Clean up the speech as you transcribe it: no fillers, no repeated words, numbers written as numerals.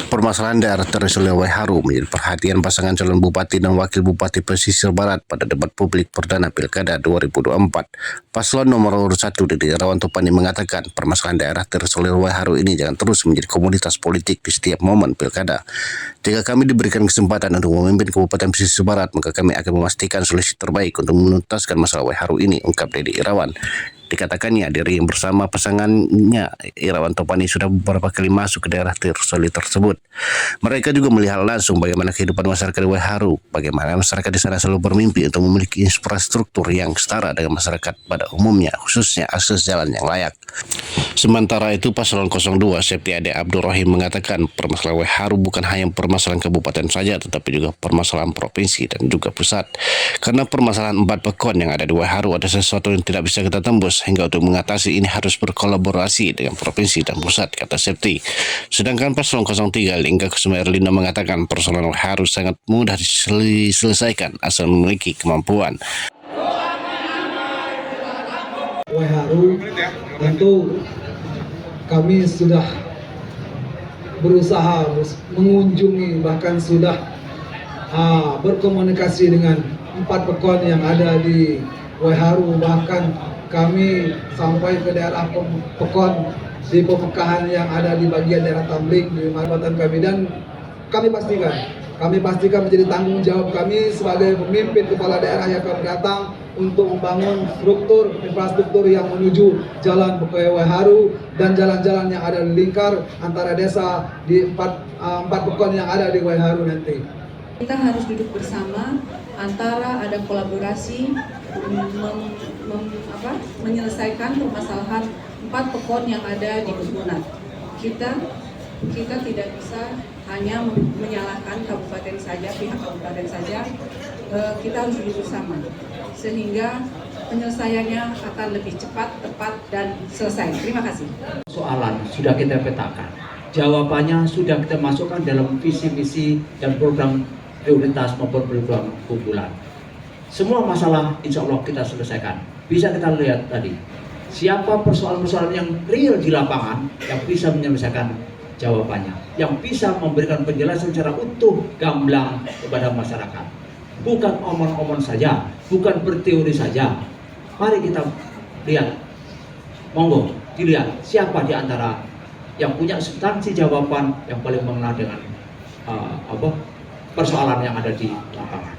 Permasalahan daerah terisolir Waiharu menjadi perhatian pasangan calon bupati dan wakil bupati pesisir barat pada debat publik perdana Pilkada 2024. Paslon nomor urut 1 Dede Irawan Topani mengatakan permasalahan daerah terisolir Waiharu ini jangan terus menjadi komoditas politik di setiap momen Pilkada. Jika kami diberikan kesempatan untuk memimpin Kabupaten Pesisir Barat, maka kami akan memastikan solusi terbaik untuk menuntaskan masalah Waiharu ini, ungkap Dede Irawan. Dikatakannya diri yang bersama pasangannya Irawan Topani sudah beberapa kali masuk ke daerah terisolir tersebut. Mereka juga melihat langsung bagaimana kehidupan masyarakat di Waiharu, bagaimana masyarakat di sana selalu bermimpi untuk memiliki infrastruktur yang setara dengan masyarakat pada umumnya, khususnya akses jalan yang layak. Sementara itu, Paslon 02 Septiade Abdul Rahim mengatakan permasalahan Waiharu bukan hanya permasalahan kabupaten saja, tetapi juga permasalahan provinsi dan juga pusat. Karena permasalahan 4 pekon yang ada di Waiharu ada sesuatu yang tidak bisa kita tembus, hingga untuk mengatasi ini harus berkolaborasi dengan provinsi dan pusat, kata Septi. Sedangkan Paslon 03 Lingga Kusuma Erlina mengatakan persoalan Waiharu sangat mudah diselesaikan asal memiliki kemampuan. Waiharu tentu kami sudah berusaha mengunjungi, bahkan sudah berkomunikasi dengan 4 pekon yang ada di Waiharu, bahkan kami sampai ke daerah pekon di pemekahan yang ada di bagian daerah Tambling di Kabupaten kami, dan kami pastikan menjadi tanggung jawab kami sebagai pemimpin kepala daerah yang akan datang untuk membangun infrastruktur yang menuju jalan ke Waiharu dan jalan-jalan yang ada di lingkar antara desa di empat pekon yang ada di Waiharu nanti. Kita harus duduk bersama, antara ada kolaborasi menyelesaikan permasalahan 4 pekon yang ada di Kebunan. Kita tidak bisa hanya menyalahkan kabupaten saja, pihak kabupaten saja. Kita harus duduk bersama sehingga penyelesaiannya akan lebih cepat, tepat, dan selesai. Terima kasih. Soalan sudah kita petakan, jawabannya sudah kita masukkan dalam visi misi dan program prioritas maupun program unggulan. Semua masalah insya Allah kita selesaikan. Bisa kita lihat tadi, siapa persoalan-persoalan yang real di lapangan yang bisa menyelesaikan jawabannya, yang bisa memberikan penjelasan secara utuh, gamblang kepada masyarakat. Bukan omong-omong saja, bukan berteori saja. Mari kita lihat, monggo dilihat siapa di antara yang punya substansi jawaban yang paling mengenal dengan persoalan yang ada di lapangan.